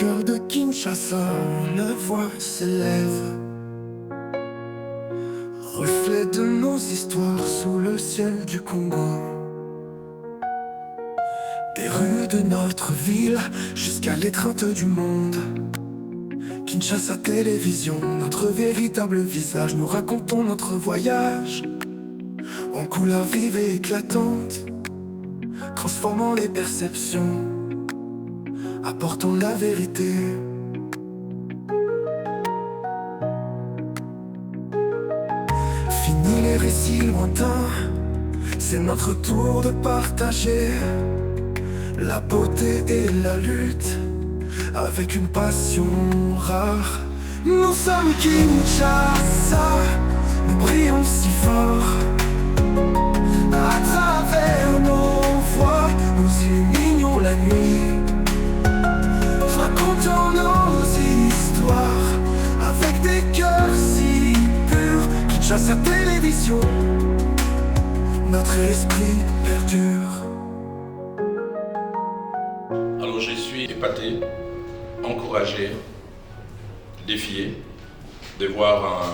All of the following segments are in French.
cœur de Kinshasa, une voix s'élève, reflet de nos histoires sous le ciel du Congo. Des rues de notre ville jusqu'à l'étreinte du monde. Kinshasa Télévision, notre véritable visage. Nous racontons notre voyage en couleurs vives et éclatantes, transformant les perceptions, apportant la vérité. Fini les récits lointains, c'est notre tour de partager la beauté et la lutte avec une passion rare. Nous sommes Kinshasa, nous brillons si fort. À travers nos voix, nous illuminons la nuit, racontons nos histoires avec des cœurs si purs. Kinshasa Télévision, notre esprit perdure. Alors je suis épaté, encouragé, défié de voir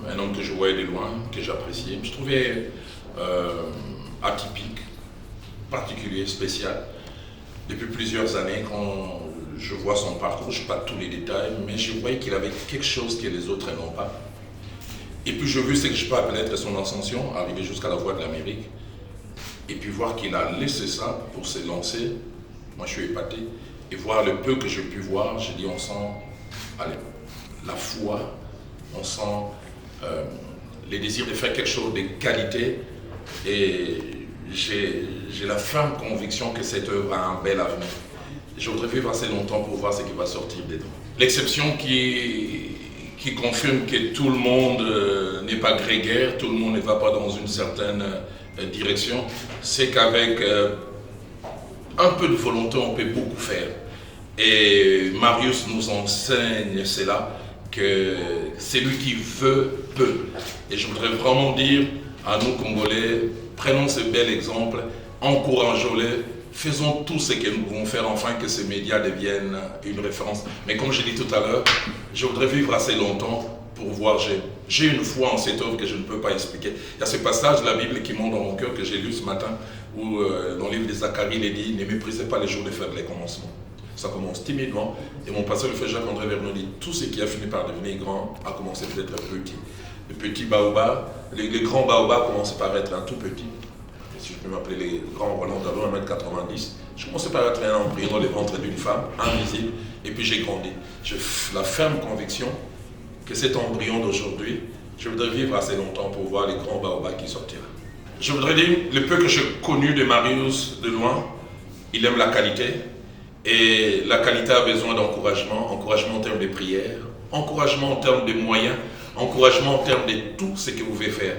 un homme que je voyais de loin, que j'appréciais. Je trouvais atypique, particulier, spécial. Depuis plusieurs années, quand je vois son parcours, je n'ai pas tous les détails, mais je voyais qu'il avait quelque chose que les autres n'ont pas. Et puis j'ai vu ce que je peux appeler être son ascension, arriver jusqu'à la voie de l'Amérique. Et puis voir qu'il a laissé ça pour se lancer. Moi je suis épaté. Et voir le peu que j'ai pu voir, j'ai dit on sent la foi, on sent les désirs de faire quelque chose de qualité. Et j'ai la ferme conviction que cette œuvre a un bel avenir. Je voudrais vivre assez longtemps pour voir ce qui va sortir dedans. L'exception qui confirme que tout le monde n'est pas grégaire, tout le monde ne va pas dans une certaine direction, c'est qu'avec un peu de volonté, on peut beaucoup faire. Et Marius nous enseigne cela, que celui qui veut, peut. Et je voudrais vraiment dire à nous Congolais, prenons ce bel exemple, encourageons-les, faisons tout ce que nous pouvons faire, enfin que ces médias deviennent une référence. Mais comme je l'ai dit tout à l'heure, je voudrais vivre assez longtemps pour voir. J'ai une foi en cette œuvre que je ne peux pas expliquer. Il y a ce passage de la Bible qui monte dans mon cœur que j'ai lu ce matin, où dans le livre de Zacharie, il est dit « Ne méprisez pas les jours de faire les commencements ». Ça commence timidement, et mon pasteur, le frère Jacques-André Vernon, dit « Tout ce qui a fini par devenir grand a commencé peut-être petit ». Le petit baobab, les grands baobabs commençaient par être un tout petit. Si je peux m'appeler les grands Roland d'abord 1m90, je commençais par être un embryon dans le ventre d'une femme, invisible, et puis j'ai grandi. J'ai la ferme conviction que cet embryon d'aujourd'hui, je voudrais vivre assez longtemps pour voir les grands baobabs qui sortiront. Je voudrais dire, le peu que j'ai connu de Marius de loin, il aime la qualité, et la qualité a besoin d'encouragement, encouragement en termes de prière, encouragement en termes de moyens, encouragement en termes de tout ce que vous pouvez faire.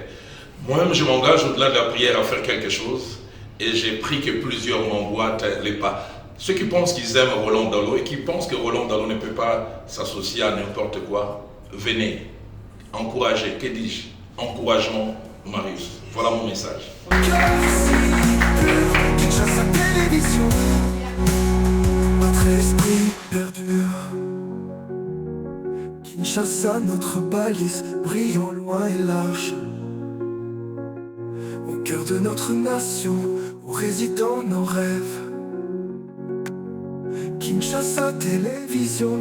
Moi-même, je m'engage au-delà de la prière à faire quelque chose, et j'ai pris que plusieurs m'emboîtent les pas. Ceux qui pensent qu'ils aiment Roland Dallot et qui pensent que Roland Dallot ne peut pas s'associer à n'importe quoi, venez, encouragez, que dis-je? Encourageons Marius. Voilà mon message. Kinshasa Télévision, notre esprit perdure. Kinshasa, notre balise, brillant loin et large. Au cœur de notre nation, où résident nos rêves. Kinshasa Télévision,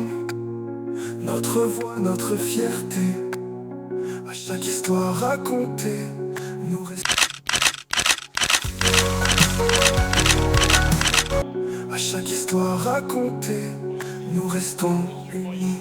notre voix, notre fierté. À chaque histoire racontée, nous restons. À chaque histoire racontée, nous restons unis.